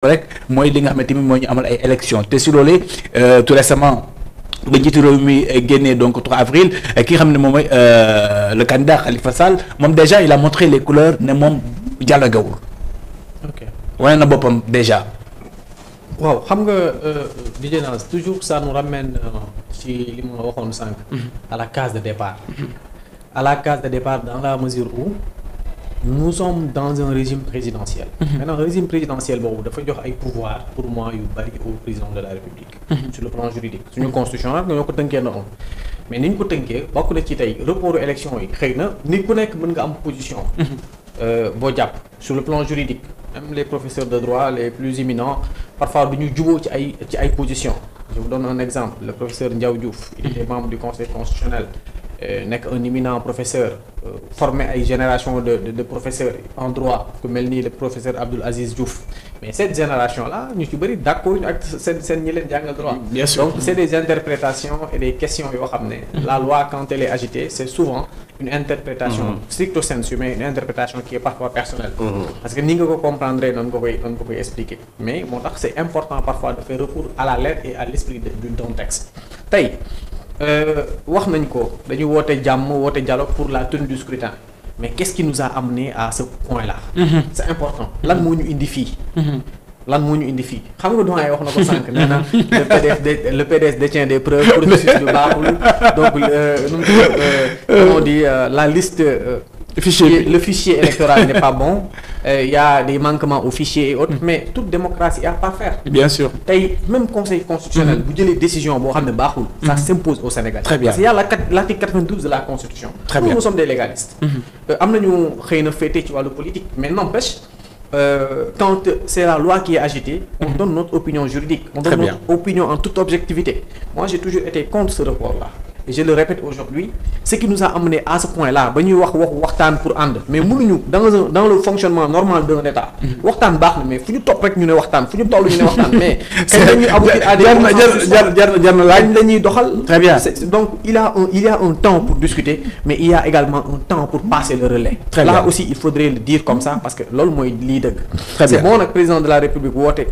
rek mooy li nga xamante ni moo ñu amal ay élections te si loolee tout récemment ba njiitu réew mi génnee donc 3 avril ki nga xam ne moom mooy le candidat Khalifa Sall moom déjà il a montré les couleurs ne moom dialogawul. ok wane na boppam déjà. waaw xam nga vigilance toujours ça nous ramène ci li ma waxoon sànq. à la case de départ. à la case de départ dans la mesure où nous sommes dans un régime présidentiel. Maintenant régime présidentiel boobu dafa jox ay pouvoir pour moi yu bari au président de la République. sur le plan juridique suñu constitution nag ñoo ko tënkee noonu. mais ni ñu ko tënkee bokk na ci tey report élection yi xëy na nit ku nekk mën nga am position. boo jàpp sur le plan juridique même les professeurs de droit les plus éminents parfois du ñu juboo ci ay positions. je vous donne un exemple le professeur Ndiaw Diouf. il était membre du conseil constitutionnel. nekk un éminent professeur formé ay génération de professeurs en droit ku mel ni le professeur Abdoul Aziz Diouf mais cette génération là ñu ci bëri d'accord ak seen ñi leen jàngal droit. Bien sûr. Donc c'est des interprétations et des questions yoo xam ne. la loi quand elle est agitée c'est souvent une interprétation stricto sensu mais une interprétation qui est parfois personnelle. Parce que ni nga ko comprendre noonu nga koy expliquer mais moo tax c'est important parfois de faire recours à la lettre et à l'esprit d'un texte tey. wax nañ ko dañu woote jàmm woote dialogue pour la tenue du scrutin mais qu'est-ce qui nous a amené à ce point-là. C'est important lan moo ñu indi fii. lan moo ñu indi fii xam nga doyen wax na ko sànq nee na le PDS détient des preuves processus bi baaxul donc comment on dit la liste. Le fichier électoral n'est pas bon y a des manquements au fichier et autres mais toute démocratie a pas faire. Bien sûr. tey même conseil constitutionnel bu jëlee décision boo xam ne baaxul. ça s'impose au Sénégal. Très bien. Parce qu'il y a l'article 92 de la constitution. Très bien. Nous sommes des légalistes. am nañu xëy na féete ci wàllu politique mais n'empêche quand c'est la loi qui est agitée on donne notre opinion juridique. On donne notre opinion en toute objectivité. Moi j'ai toujours été contre ce report-là. Et je le répète aujourd'hui ce qui nous a amené à ce point-là ba ñuy waxtaan pour ànd mais mënuñu dans le fonctionnement normal d'un État waxtaan baax na mais fu ñu topp rek ñu ne waxtaan fu ñu toll ñu ne waxtaan mais kañ la ñuy aboutir à des jar na laaj la ñuy doxal. Très bien. Donc il y a un temps pour discuter mais il y a également un temps pour passer le relais. Très bien. Là aussi il faudrait le dire comme ça parce que loolu mooy lii dëgg. C'est bon nag président de la République woote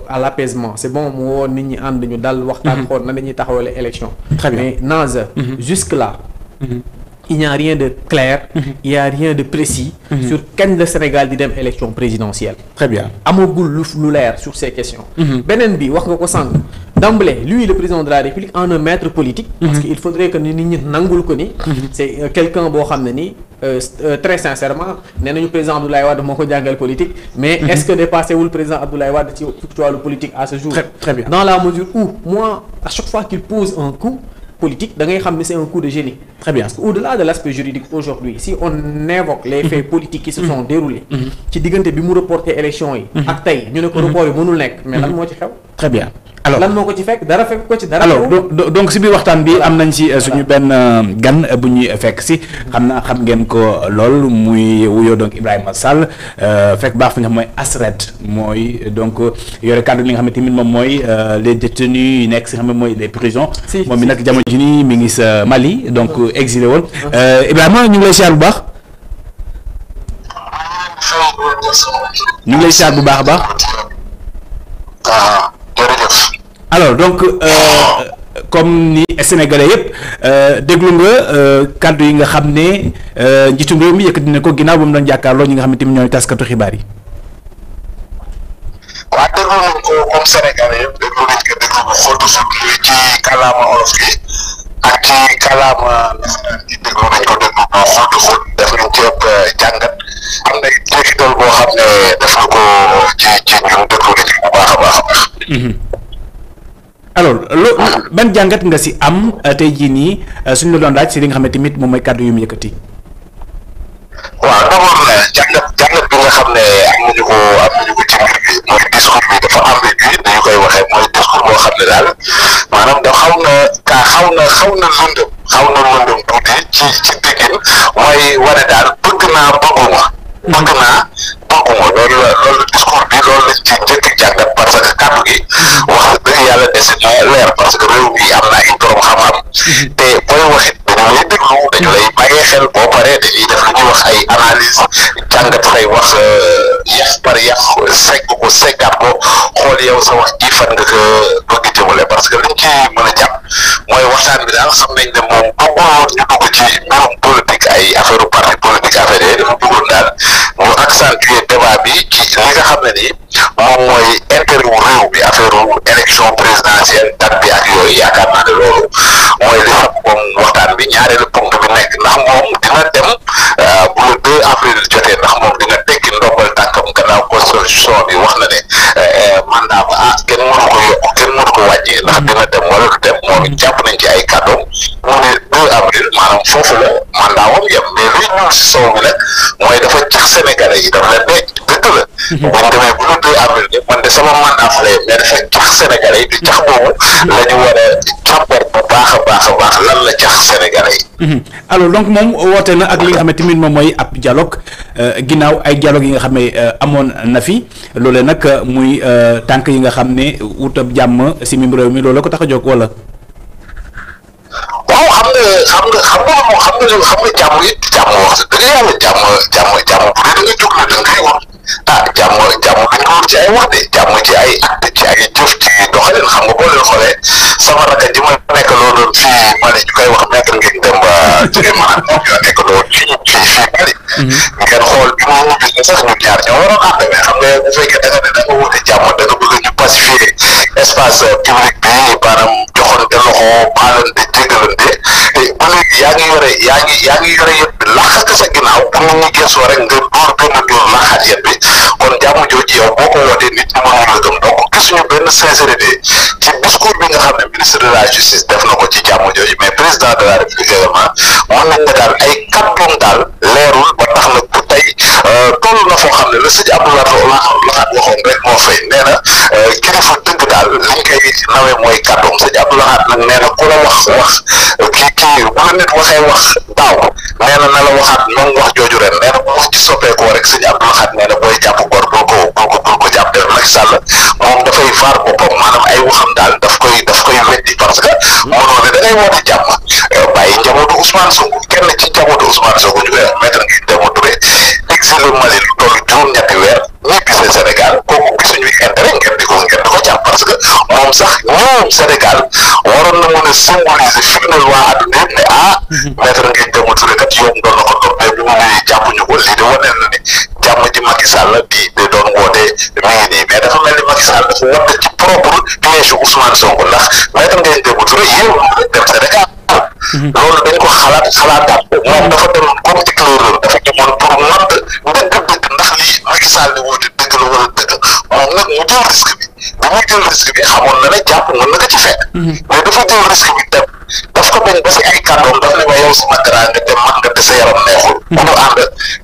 à l'apaisement c'est bon mu woo nit ñi ànd ñu dal waxtaan xool na la ñuy taxawale élection. Très bien. Mais jusque-là, il n'y a rien de clair, il n'y a rien de précis sur quand le Sénégal di dem élection présidentielle. Très bien. Amagul lu leer sur ces questions. Beneen bi wax nga ko sànq d'emblée lui le président de la République en un maître politique. Parce que il faudrait que nit ñi nangul ko ni. C'est quelqu'un boo xam ne ni très sincèrement nee nañu président Abdoulaye Wade moo ko jàngal politique. Mais est-ce que dépassé wul président Abdoulaye Wade ci wàllu politique à ce jour. Très bien. Dans la mesure où moi à chaque fois qu'il pose un coup politique da ngay xam ne c'est un coup de génie. Très bien. Parce que au-delà de l'aspect juridique aujourd'hui si on évoque les faits politiques qui se sont déroulés ci diggante bi mu reporté élection yi ak tey ñu ne ko report yi mënul nekk mais lan moo ci xew. Très bien. Alors lan moo ko ci fekk dara fekk ko ci dara. Alors donc si biir waxtaan bi am nañ ci suñu benn gan bu ñuy fekk si xam ngeen ko lool muy wuyoo donc Ibrahima Sall fekk baax fi nga xam mooy ASRED mooy donc yore kàddu li nga xamante ni moom mooy les détenus yi nekk si xam ne mooy les prisons. moom mi nag jamono ji nii mi ngi sa Mali donc exilé woon Ibrahima ñu ngi lay siyaar bu baax. ñu ngi lay siyaar bu baax a baax. Alors donc comme ni Sénégalais yëpp déglu nga kàddu yi nga xam ne njiitum réew mi yëkkati na ko ginnaaw ba mu doon jàkkaarloo ñi nga xamante ni ñooy taskatu xibaar yi. waaw déglu nañ ko comme Sénégalais yëpp déglu nañ ko déglu bu xóotu ci kàllaama olof yi ak ci kàllaama nasaraan yi déglu nañ ko déglu bu xóot def nañ ci ëpp jàngat am na jeexital boo xam ne def na ko ci ñun déglu nañ ko bu baax a baax a baax. Alors ban jàngat nga si am tey jii nii suñu la doon laaj si li nga xam ne tamit moom mooy kàddu yu mu yëkkati. waaw d'abord jàngat bi nga xam ne am nañu ko ci mbir bi mooy discours bi dafa ambigu dañu koy waxee mooy discours boo xam ne daal maanaam da xaw na lëndëm tuuti ci déggin mooy wane daal bëgg naa bëgguma loolu discours bi loolu lañ ci njëkk jàngat parce que kàddu gi wax dëgg yàlla dese na leer parce que réew mi am na ay borom xam-xam te booy waxit dañu lay déglu dañu lay bàyyi bàyyee xel boo paree dañuy def lu ñuy wax ay analyse jàngat say wax yax par yax segg ko seggaat ko xool yow sa wax ji fan nga ko bëgg jëmale parce que liñ ci mën a jàpp mooy waxtaan bi daal xam nañ ne moom bëggoon ñu dugg ci mbirum politique ay affaire parti politique affaire yooyu dafa bëggoon daal ñu accentuer débat bi ci li nga xam ne nii moom mooy intérêt wu réew bi affaire élection présidentielle date bi ak yooyu yaakaar naa ne loolu mooy li sax moom waxtaan bi ñaareelu ponk bi nekk ndax moom dina dem bu le 2 avril jotee ndax moom dina tekki ndombal tànkam gannaaw constitution bi wax na ne mandat ba kenn mënu ko yokk kenn mënu ko wàññi ndax dina dem wala du dem moom it jàpp nañ ci ay kàddoom mu ne 2 avril maanaam foofu la mandat wam yem mais luy ñëw si sow bi nag mooy dafa cax sénégalais yi dafa leen ne dëgg la buñ demee bu le 2 avril ni man de sama mandat fa la yem mais dafa cax sénégalais yi du cax boobu la ñu war a càmbar bu baax a baax a baax lan la cax sénégalais yi alors donc moom woote na ak li nga xam ne tamit moom mooy ab dialogue ginnaaw ay dialogue yi nga xam ne amoon na fi loolee nag muy tànk yi nga xam ne wutab jàmm si mim réew mi loolu la ko tax a jóg wala waaw xam nga jàmm it jàmm wax dëgg yàlla jàmm bu dee da nga jóg la da ngay wax jàmm dañ ko wut ci ay wax de jàmm ci ay acte ci ay jëf ci doxalin xam nga boo leen xoolee sama rakk ji ma nekk loolu fii Mali ñu koy wax maître ngeen dem ba jóge maanaam moom ñoo nekk loolu fii Mali ngeen xool bi mu bis ne sax ñu ñaar ñoo waroon ànd mais xam nga bu fekkee da nga ne da nga wute jàmm da nga bëgg ñu pacifier espace public bi maanaam joxante loxo baalante jégalante ba léegi yaa ngi yore yëpp laxas sa ginnaaw pour nit ñi gëstoo rek nga dóor benn dóor laxaat yëpp bi kon jàmm jooju yow boo ko wootee nit ñi mënuñu la gëm donc gisuñu benn sincérité ci discours bi nga xam ne ministre de la justice def na ko ci jàmm jooju mais président de la république également mën nañ ne daal ay kàddoom daal leerul ba tax na bu tey toll na foo xam ne la sëñ Abdoulaye Lahat waxoon rek moo fay nee na kilifa dëgg daal liñ koy nawee mooy kàddoom sëñ Abdoulaye Lahat nag nee na ku la wax kii bu la nit waxee wax daaw nee na la waxaat moom wax jooju ren nee na bu wax ci soppeekoo rek sëñ Abdoulaye Lahat nee na booy jàpp góor bul ko jàpp def Macky Sall moom dafay vaar boppam maanaam ay waxam daal daf koy weddi parce que mënoo ne da ngay woote jàmm bàyyi njabootu Ousmane Sonko kenn ci njabootu Ousmane Sonko ñu koy wax maître ngi Demba Touré exilé Mali lu toll juróom-ñetti weer ñibbisi Sénégal kooku gisuñu intérêt ngeen di ko jàpp parce que moom sax ñëwum Sénégal waroon na mën a symboliser firndeel waa àdduna yëpp ne maître ngi Demba Touré kat yoon doon na ko toppee bi mu ñëwee jàppuñu ko lii de wane na ne jàmm ji Macky Sall di doon woote mi ngi nii mais dafa mel ni Macky Sall dafa watte ci propre piège Ousmane Sonko ndax maître ngi Demba Touré yéew dem Sénégal loolu dañ ko xalaataat moom dafa demoon comme éclaireur dafa demoon pour natt dëgg ndax lii Macky Sall di woote dëgg la wala dëgg moom nag mu jël risque bi muy jël risque bi xamoon na ne jàpp mën na ko ci fekk mais dafa jël risque bi dem daf ko bañ ba si ay kàddoom daf ne ma yow sama grand nga dem man nga te sa yaram neexul bu ñu ànd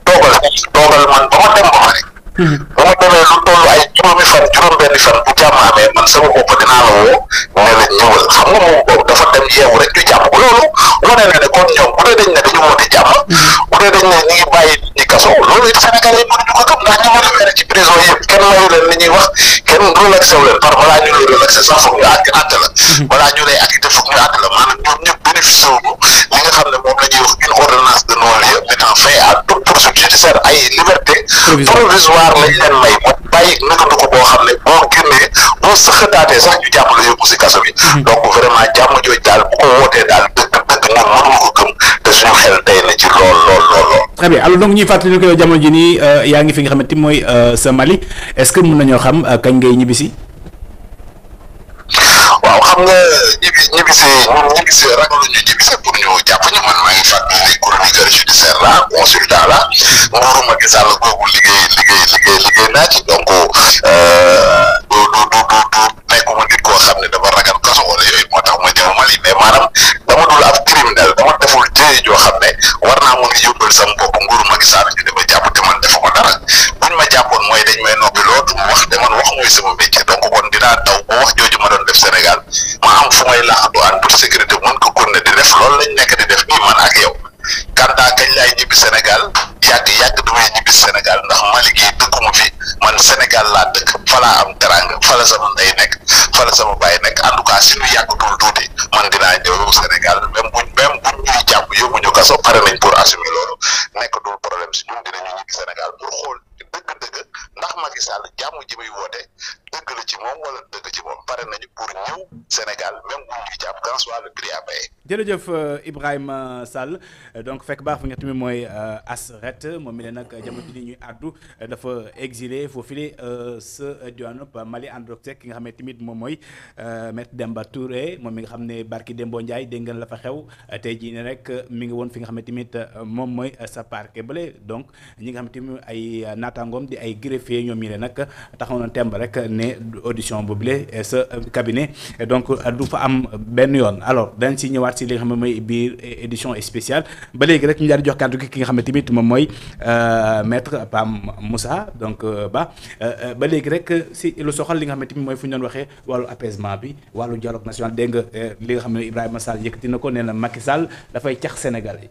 toogal man ba ma dem ba pare bu ma demee lu toll ay juróom benni fan bu jàmm amee man sama bopp dinaa la woo ne la ñëwal xam nga moom boobu dafa dem yeewu rek ñu jàpp ko loolu wane na ne kon ñoom bu dee dañ ne dañu woote jàmm bu dee dañ ne ñu ngi bàyyi nit ñi kaso loolu it Sénégal yi mënuñu ko gëm ndax ñu war a wéere ci prison yëpp kenn mayu leen li ñuy wax kenn relaxé wu leen par balaa ñu lay relaxé sax foog ñu àtte la balaa ñu lay acquitté foog ñu àtte la maanaam ñoom ñëpp bénéficié wuñu li nga xam ne moom la ñuy wax une ordonnance de non-lieu mettant fin à toute poursuite judiciaire ay liberté provisoire lañ leen may mooy bàyyi nakatu ko boo xam ne boo génnee boo sëxataatee sax ñu jàpp la yóbbu si kaso bi donc vraiment jàmm jooj daal bu ko wootee daal dëgg ñun mënuñu ko gëm te suñu xel tey na ci lool. très bien alors donc ñuy fàttali ko jamono ji nii yaa ngi fi nga xamante mooy sa Mali est-ce que mën nañoo xam kañ ngay ñibbisi. waaw xam nga ñibbisi ragaluñu ñibbisi pour ñu jàpp ñu man maa ngi fàttali chroniqueur judiciaire la consultant la nguuru Macky Sall googu liggéey naa ci donc du nekkuma nit koo xam ne dama ragal kaso wala yooyu moo tax ma ñëw Mali mais maanaam dama dul ab criminel dama deful jëye joo xam ne war naa mën a yóbbal sama bopp nguuru Macky Sall ñu dama jàpp te man defuma dara buñ ma jàppoon mooy dañ may noppi loolu mu wax de man wax mooy sama métier donc kon dinaa daw ba wax jooju ma doon def Sénégal ma am fu may laaxatu en toute sécurité mën ko kon ne di def loolu lañ nekk di def nii man ak yow kanta kañ laay ñibbi Sénégal yàgg du may ñibbi Sénégal ndax Mali gii dëkkuma fi man Sénégal laa dëkk fa laa am teranga fa la sama ndey nekk fa la sama baay nekk en tout cas si lu yàggatul tuuti man dinaa ñëw Sénégal même buñ ñuy jàpp yóbbu ñu kaso pare nañ pour assumer loolu nekkatul problème si ñun dinañu ñibbi Sénégal pour xool dëgg-dëgg ndax Macky Sall jàmm ji muy woote dëgg la ci moom wala dëgg ci moom pare nañu pour ñëw Sénégal même buñ ñuy jàpp quand soit le prix à payer. jërëjëf Ibrahima Sall donc fekk baax fi nga tamit mooy Asret moom mi ne nag jamono ji ñuy àddu dafa exilé foofule sa diwaanu Mali ànd ak ki nga xam ne tamit moom mooy Maître Demba Touré moom mi nga xam ne barki Dembo Ndiaye dégg ngeen la fa xew tey jii ne rek mi ngi woon fi nga xam ne tamit moom mooy sa parquet bële donc ñi nga xam ne tamit ay naataangoom di ay greffier ñoom ñi ne nag taxaw na temb rek ne audition boobule sa cabinet donc du fa am benn yoon alors dañ si ñëwaat si li nga xam ne mooy biir édition spéciale ba léegi rek ñu daal di jox kàddu ki nga xam ne tamit moom mooy maître Pam Moussa donc ba léegi rek si lu soxal li nga xam ne tamit mooy fu ñu doon waxee wàllu apaisement bi wàllu dialogue national dégg nga li nga xam ne Ibrahima Sall yëkkati na ko nee na Macky Sall dafay cax Sénégal yi.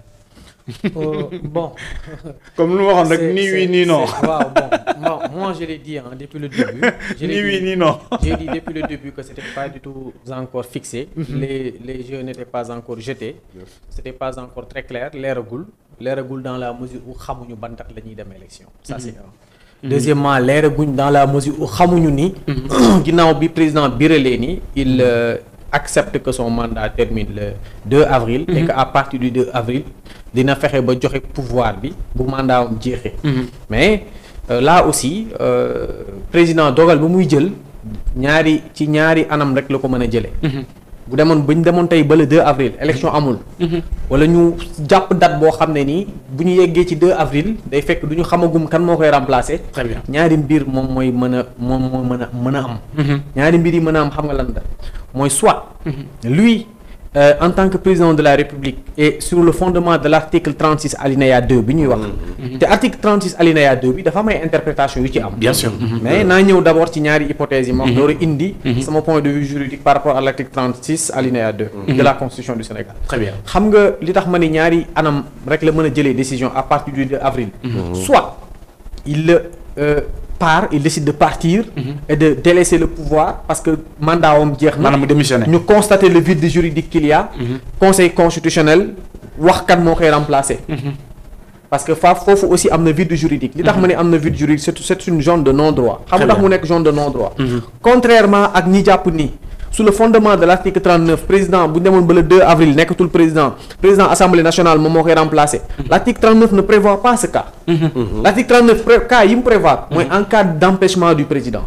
Bon. Comme nous on dit ni oui ni non. Wow, bon. Moi je l'ai dit depuis le début. Ni oui ni non. J'ai dit depuis le début que c'était pas du tout encore fixé. Les jeux n'étaient pas encore jetés. C'était pas encore très clair. Leeragul dans la mesure où xamuñu ban date la ñuy dem élection. Ça c'est un. Deuxièmement, leeraguñ dans la mesure où xamuñu ni. Ginnaaw bi président biralee ni il accepte que son mandat termine le 2 avril. Et qu'à partir du 2 avril. dina fexe ba joxe pouvoir bi bu mandat am jeexee. Mais là aussi président dogal ba muy jël ñaari anam rek la ko mën a jëlee. bu ñu demoon tey ba le 2 avril élection amul. wala ñu jàpp date boo xam ne nii bu ñu yeggee ci 2 avril day fekk du ñu xamagum kan moo koy remplacer. Très bien. ñaari mbir moom mooy mën a am. ñaari mbir yi mën a am xam nga lan la mooy soit. lui. En tant que président de la République et sur le fondement de l'article 36 alinéa 2 bi ñuy wax. te article 36 alinéa 2 bi dafa am ay interprétation yu ci am. Bien sûr. Mais naa ñëw d'abord ci ñaari hypothèses yi ma wax door a indi. sama point de vue juridique par rapport à l'article 36 alinéa 2. de la Constitution du Sénégal. Très bien. xam nga li tax ma ni ñaari anam rek la mën a jëlee décision à partir du 2 avril. Soit il décide de partir et de délaisser le pouvoir parce que mandat am jeex na. maanaam mu démissionné. ñu constater le vide juridique qu'il y a. Conseil constitutionnel wax kan moo koy remplacer. Parce que foofu aussi am na vide juridique. li tax ma ne am na vide juridique c'est une zone de non-droit. xam nga tax mu nekk zone de non-droit. Contrairement ak ñi jàpp ni. Sous le fondement de l'article 39 président bu ñu demoon ba le 2 avril nekkatul président assemblée nationale moom moo koy remplacer. L'article 39 ne prévoit pas ce cas. L'article 39 cas yi mu prévoit mooy en cas d'empêchement du président.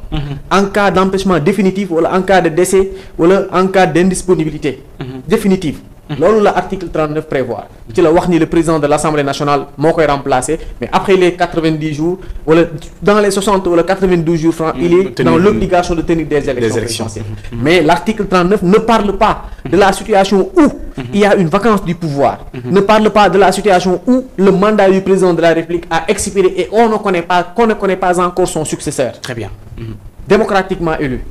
En cas d'empêchement définitif wala en cas de décès wala en cas d'indisponibilité définitive. loolu la article 39 prévoit ci la wax ni le président de l'Assemblée nationale moo koy remplacer mais après les 90 jours wala dans les 60 wala 92 jours francs il est dans l'obligation de tenir des élections présidentielles. Mais l'article 39 ne parle pas de la situation où il y a une vacance du pouvoir, ne parle pas de la situation où le mandat du président de la République a expiré et qu'on ne connaît pas encore son successeur. Très bien. Démocratiquement élu.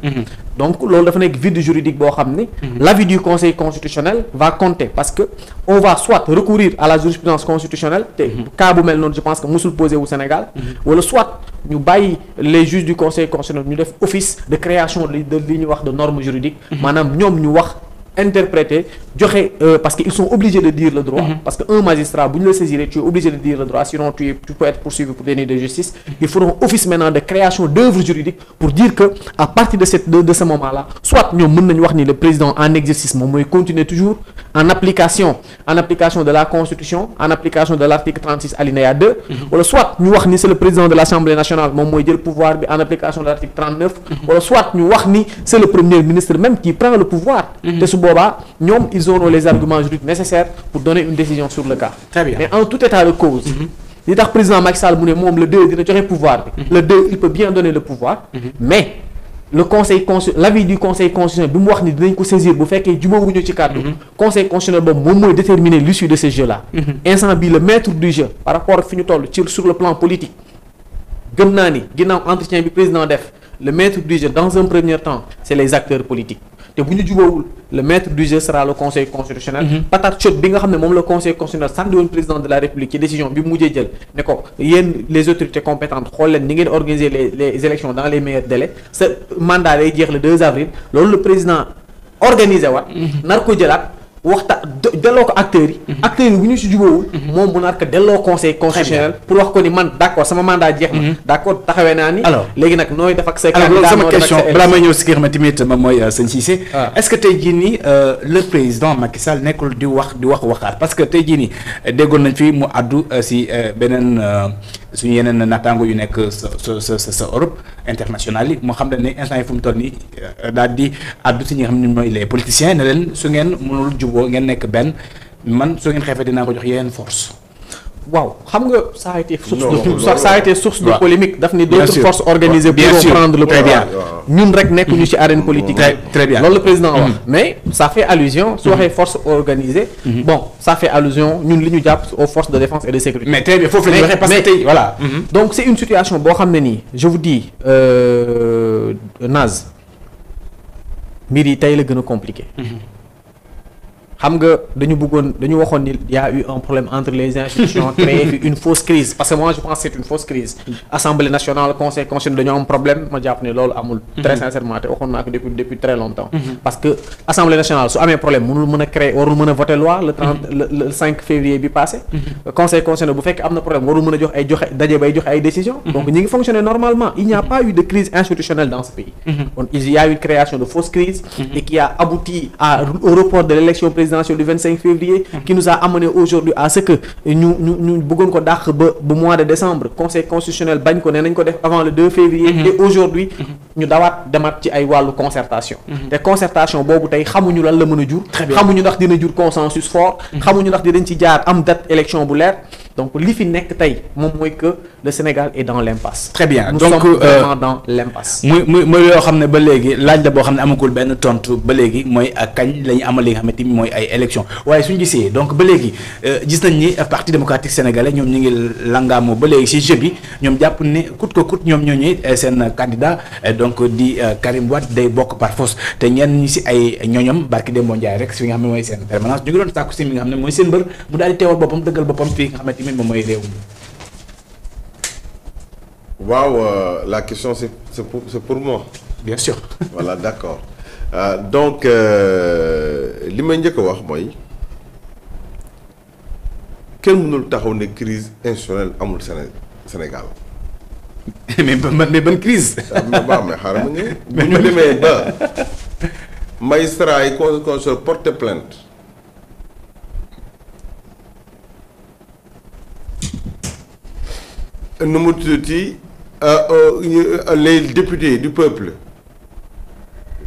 Donc loolu dafa nekk vide juridique boo xam ne l'avis du Conseil constitutionnel va compter parce que on va soit recourir à la jurisprudence constitutionnelle te cas bu mel noonu je pense que musul posé wu Sénégal wala soit ñu bàyyi les juges du Conseil constitutionnel ñu def office de création de li ñuy wax de normes juridiques maanaam ñoom ñu wax interpréter joxe parce que ils sont obligés de dire le droit parce que un magistrat bu ñu la saisir tu es obligé de dire le droit sinon tu peux être poursuivi pour déni de justice. Ils feront office maintenant de création d'œuvres juridiques pour dire que à partir de ce moment-là soit ñoom mën nañu wax ni le président en exercice moom mooy continuer toujours en application de la Constitution en application de l'article 36 alinéa 2 wala soit ñu wax ni c'est le président de l'Assemblée nationale moom mooy jël pouvoir bi en application de l'article 39 wala soit ñu wax ni c'est le premier ministre même qui prend le pouvoir te su boobaa ñoom ils auront les arguments juridiques nécessaires pour donner une décision sur le cas. Très bien. Mais en tout état de cause li tax président Macky Sall mu ne moom le 2 dina joxe pouvoir bi le 2 il peut bien donner le pouvoir mais l'avis du Conseil constitutionnel bi mu wax ni dinañ ko saisir bu fekkee jubóowuñu ci kàddu Conseil constitutionnel boobu moom mooy déterminer l'issue de ce jeu-là. Instant bi le maître du jeu par rapport ak fi ñu toll ci sur le plan politique gëm naa ni ginnaaw entretien bi président def le maître du jeu dans un premier temps c'est les acteurs politiques te bu ñu jubóowul le maître du jeu sera le conseil constitutionnel. patate chaude bi nga xam ne moom le conseil constitutionnel sànni woon président de la république ci décision bi mu mujjee jël ne ko yéen les autorités compétentes xool leen ni ngeen organiser les élections dans les meilleurs délais sa mandat day jeex le 2 avril loolu le président organisé waat. nar ko jëlaat. delloo ko acteurs yi. acteurs yi bu ñu si jubóowul. moom mu nar ko delloo conseil constitutionnel. pour wax ko ni man d' accord sama mandat jeex na. d' accord taxawee naa ni. alors léegi nag nooy def ak sa. alors loolu sama question balaa may ñëw si kii tamit moom mooy sëñ Cissé. est ce que tey jii nii le président Macky Sall nekkul di waxaat parce que tey jii nii déggoon nañ fi mu addu si beneen suñu yeneen naataango yu nekk sa Europe international yi moo xam ne instant yi fu mu toll nii daal di addu si ñi nga xam ne mooy les politiciens ne leen su ngeen mënul juboo ngeen nekk benn man soo ngeen xeefee dinaa ko jox yeneen force. waaw xam nga ça a été source de polémique daf ni d'autres forces organisées pour prendre le pouvoir ñun rek nekkuñu ci arène politique très bien loolu le président wax mais ça fait allusion su waxee force organisée bon ça fait allusion ñun li ñu jàpp aux forces de défense et de sécurité mais très bien foofu la ñu waxee parce que tey voilà donc c'est une situation boo xam ne nii je vous dis Naz mbir yi tey la gën a compliqué xam nga dañu waxoon ni y a eu un problème entre les institutions créé fi une fausse crise parce que moi je pense que c'est une fausse crise assemblée nationale conseil constitutionnel dañoo am problème ma jàpp ne loolu amul très sincèrement te waxoon naa ko depuis très longtemps parce que assemblée nationale su amee problème mënul mën a créer warul mën a voter loi le 5 février bi passé conseil constitutionnel bu fekkee am na problème warul mën a joxe ay décisions donc ñi ngi fonctionner normalement il n'y a pas eu de crise institutionnelle dans ce pays donc il y a eu une création de fausse crise et qui a abouti au report de l'élection présidentielle du 25 février qui nous a amené aujourd'hui à ce que ñu bëggoon ko dàq ba mois de décembre conseil constitutionnel bañ ko ne nañ ko def avant le 2 février et aujourd'hui ñu demaat ci ay wàllu concertation te concertation boobu tey xamuñu lan la mën a jur xamuñu ndax dina jur consensus fort xamuñu ndax dinañ ci jaar am date élection bu leer donc li fi nekk tey moom mooy que le Sénégal est dans l'impasse. Très bien nous sommes vraiment dans l'impasse. muy yoo xam ne ba léegi laaj la boo xam ne amagul benn tontu ba léegi mooy kañ la ñu amal li nga xamante ni mooy ay élections waaye suñu gisee donc ba léegi gis nañ ni parti démocratique sénégalais ñoom ñu ngi langaamoo ba léegi si jeu bi ñoom jàpp ne coûte que coûte ñoom ñoo ñëwee seen candidat donc di Karim Wade day bokk par force te ñenn ñi si ay ñooñam barki Demba Ndiaye rek fi nga xam ne mooy seen permanence ñu ngi doon sàkku si mi nga xam ne mooy seen mbër mu daal di teewal boppam dëggal boppam fii nga xamante ni moom mooy réew mi. waaw la question c'est pour moi. bien sûr. voilà d'accord donc li may njëkk a wax mooy kenn mënul taxaw ne crise institutionnelle amul Sénégal. mais ban crise. waaw mais xaaral ma ñëw. bu ñu demee ba magistrat yi conseil porter plainte. nu mu tuddati les députés du peuple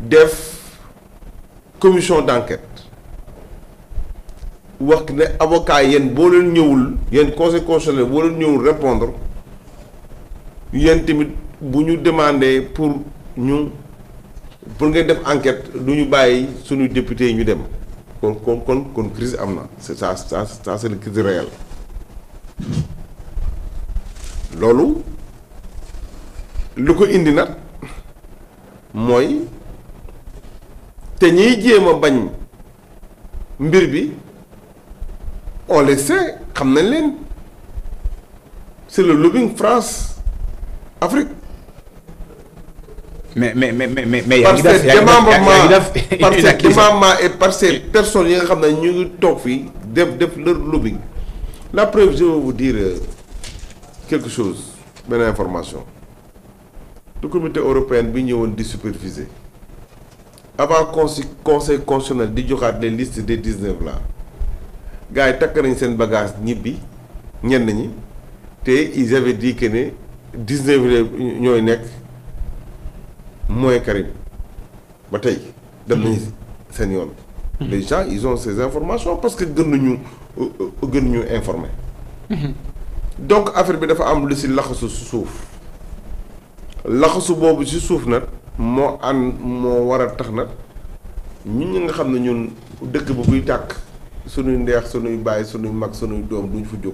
def commission d'enquête wax ne avocat yéen boo leen ñëwul yéen conseil constitutionnel boo leen ñëwul répondre yéen tamit bu ñu demander pour ngeen def enquête du ñu bàyyi suñu député yi ñu dem kon crise am na c'est ça c'est la crise réelle loolu lu ko indi nag mooy te ñiy jéem a bañ mbir bi on le sait xam nañ leen c'est le lobbying France Afrique. mais par ces démembrements et par ces personnes yi nga xam ne ñu ngi toog fii def leur lobbying la preuve je vais vous dire quelque chose benn information le comité européen bi ñëwoon di superviser avant conseil constitutionnel di joxaat les listes des 19 là gars yi takk nañ seen bagage ñibbi ñenn ñi te ils avaient dit que ne 19 ñooy nekk mooy Karim ba tey dem nañu seen yoon. les gens ils ont ces informations parce que gën nañu informer. donc affaire bi dafa am lu ci laxasu suuf laxasu boobu ci suuf nag moo war a tax nag ñun ñi nga xam ne ñun dëkk ba buy tàkk sunuy ndeex sunuy bàyyi sunuy mag sunuy doom duñ fa jóg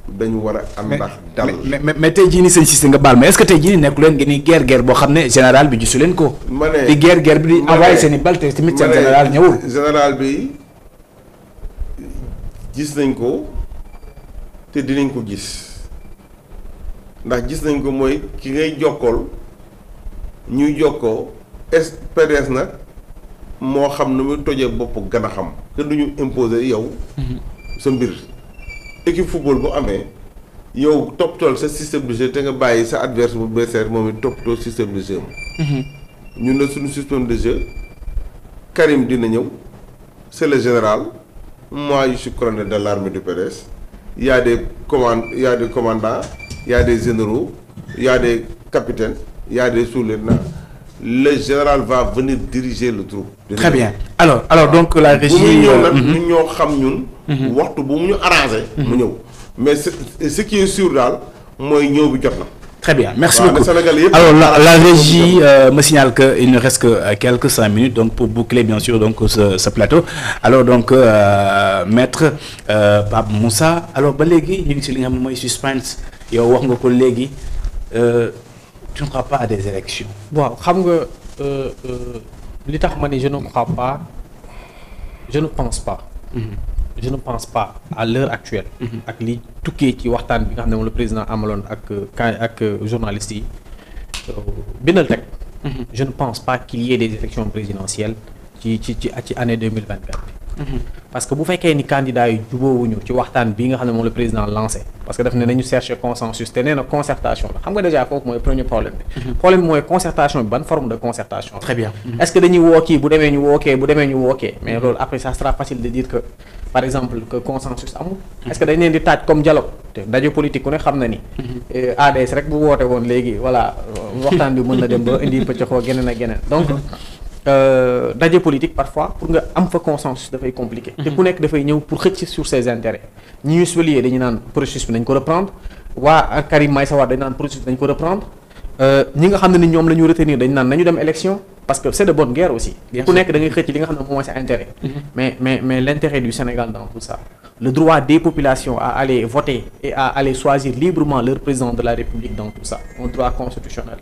dañu war a ànd ak dal. mais tey jii nii sëñ Cissé nga baal ma est-ce que tey jii nii nekku leen ngeen ni guerre boo xam ne général bi gisu leen ko. ma ne di guerre bi di envoyé seen i bal te tamit seen général ñëwul. général bi gis nañ ko te dinañ ko gis ndax gis nañ ko mooy ki ngay jokkool ñuy jokkoo PDS nag moo xam nu muy tojee bopp gën a xam te duñu imposer yow sa mbir équipe football bu amee yow toppatool sa système de jeu te nga bàyyi sa adverse bu beeseer moom it toppatoo système de jeu ñun na suñu système de jeu Karim dina ñëw c'est le général moi je suis colonel de l'armée du PDS il y a des commandants il y a des généraux il y a des capitaines il y a des sous-lieutenants. Le général va venir diriger le troupe. Très bien. Alors donc la régie. bu muy ñëw nag ñun ñoo xam ñun. waxtu bu mu ñu arrangé. mu ñëw mais ce qui est sûr daal mooy ñëw bi jot na. Très bien, merci beaucoup. Alors la régie me signale qu'il ne reste que quelques 5 minutes donc pour boucler bien sûr donc ce plateau. Alors donc maître Pape Moussa alors ba léegi ñu ngi ci li nga xam ne mooy suspense yow wax nga ko léegi. Tu ne crois pas à des élections. waaw xam nga li tax ma ne je ne crois pas je ne pense pas. Je ne pense pas à l'heure actuelle. ak li tukkee ci waxtaan bi nga xam ne moom le président amaloon ak journalistes yi bindal teg. Je ne pense pas qu'il y ait des élections présidentielles ci année 2024 bi. Parce que bu fekkee ni candidats yi jubóowuñu ci waxtaan bii nga xam ne moom le président lancé parce que daf ne nañu chercher consensus te nee na concertation la xam nga déjà foofu mooy premier problème bi. problème bi mooy concertation bi ban forme de concertation. Très bien. Est-ce que dañuy woo kii bu demee ñu woo kee bu demee ñu woo kee mais loolu après ça sera facile de dire que par exemple que consensus amul. Est-ce que dañ leen di taaj comme dialogue te daje politique ku ne xam na ni. ADS rek bu woote woon léegi voilà waxtaan bi mën na dem ba indi pëccëxoo geneen ak geneen donc. daje politique parfois pour nga am fa consensus dafay compliqué. te ku nekk dafay ñëw pour xëcc sur ses intérêts ñi ñu spolier dañu naan processus bi nañ ko reprendre waa Karim Meïssa Wade dañu naan processus bi nañ ko reprendre ñi nga xam ne ni ñoom la ñu retenir dañu naan nañu dem élection parce que c'est de bonne guerre aussi. ku nekk da ngay xëcc li nga xam ne moom mooy sa intérêt. mais l'intérêt du Sénégal dans tout ça le droit des populations à aller voter et à aller choisir librement leur président de la République dans tout ça un droit constitutionnel.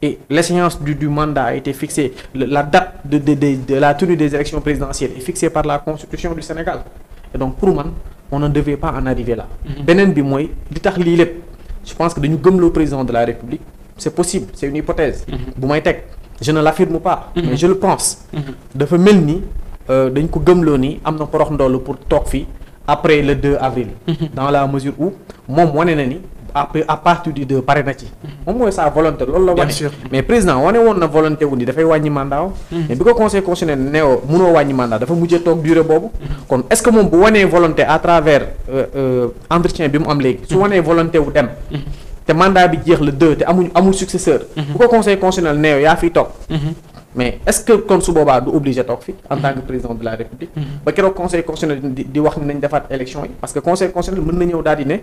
Et l'échéance du mandat a été fixée, la date de la tenue des élections présidentielles est fixée par la Constitution du Sénégal. Et donc pour moi, on ne devait pas en arriver là. Beneen bi mooy li tax lii lépp je pense que dañu gëmloo président de la République c'est possible c'est une hypothèse. bu may teg je ne l'affirme pas. mais je le pense. dafa mel ni dañ ko gëmloo ni am na porox ndoll pour toog fii après le 2 avril. dans la mesure où moom wane na ni. après à partir du 2 pare na ci. moom mooy sa volonté loolu la wane. mais président wane woon na volonté wu ni dafay wàññi mandat mais bi ko conseil constitutionnel neewoo mënoo wàññi mandat dafa mujjee toog durée boobu. kon est-ce que moom bu wanee volonté à travers entretien bi mu am léegi. su wanee volonté wu dem. te mandat bi jeex le 2 te amul successeur. bu ko conseil constitutionnel neewoo yaa fiy toog. mais est-ce que kon su boobaa du obligé toog fi en tant que président de la République. ba keroog conseil constitutionnel di wax ni nañ defaat élection yi parce que conseil constitutionnel mën na ñëw daal di ne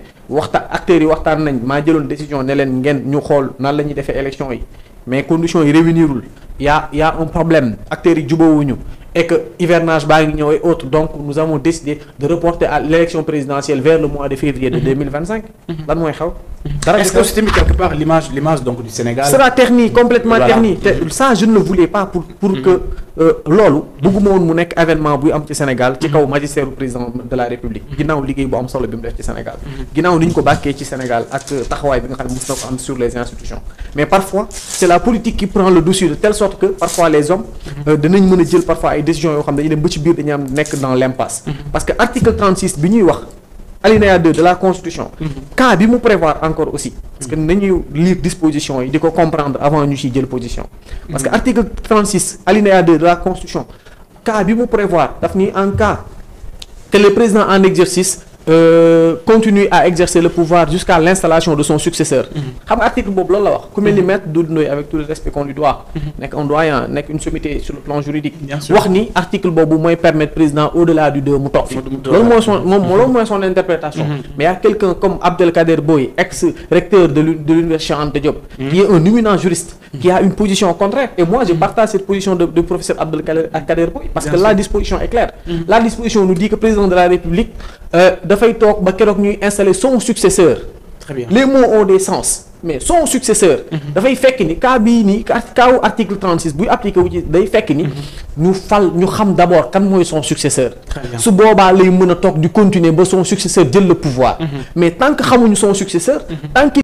acteurs yi waxtaan nañ maa jëloon décision ne leen ngeen ñu xool nan la ñuy defee élection yi mais conditions yi réunirul y a un problème acteurs yi jubóowuñu et que hivernage baa ngi ñëw et autres donc nous avons décidé de reporter à l'élection présidentielle vers le mois de février de 2025. lan mooy xew. Est-ce que c'était quelque part l'image donc du Sénégal sera ternie complètement ternie te ça je ne le voulais pas pour que loolu bëgguma woon mu nekk événement buy am ci Sénégal ci kaw magistère président de la République ginnaaw liggéey bu am solo bi mu def ci Sénégal ginnaaw ni ñu ko bàkkee ci Sénégal ak taxawaay bi nga xam ne mos na ko am sur les institutions mais parfois c'est la politique qui prend le dessus de telle sorte que parfois les hommes danañ mën a jël parfois ay décisions yoo xam ne dañuy dem ba ci biir dañuy am nekk dans l'impasse parce que article 36 bi ñuy wax alinéa 2 de la constitution cas bi mu prévoir encore aussi parce que nañuy lire disposition yi di ko comprendre avant ñu ciy jël position parce que article 36 alinéa 2 de la constitution cas bi mu prévoir daf ni en cas que le président en exercice continue à exercer le pouvoir jusqu'à l'installation de son successeur xam nga article boobu loolu la wax ku mel ni maître Doudou Ndoye avec tout le respect qu'on lui doit nekk un doyen nekk une sommité sur le plan juridique wax ni article boobu mooy permettre président au-delà du 2 mu toog fi loolu mooy son interprétation mais y a quelqu'un comme Abdelkader Boye ex-recteur de l'université Cheikh Anta Diop qui est un éminent juriste qui a une position contraire et moi je partage cette position de professeur Abdelkader Boye parce que la disposition est claire la disposition nous dit que président de la République dafay toog ba keroog ñuy installer son successeur. Très bien. Les mots ont des sens mais son successeur. dafay fekk ni cas bii nii kaawu article 36 buy appliqué wu ci day fekk ni. ñu xam d'abord kan mooy son successeur. su boobaa lay mën a toog di continuer ba son successeur jël le pouvoir. mais tant que xamuñu son successeur. tant que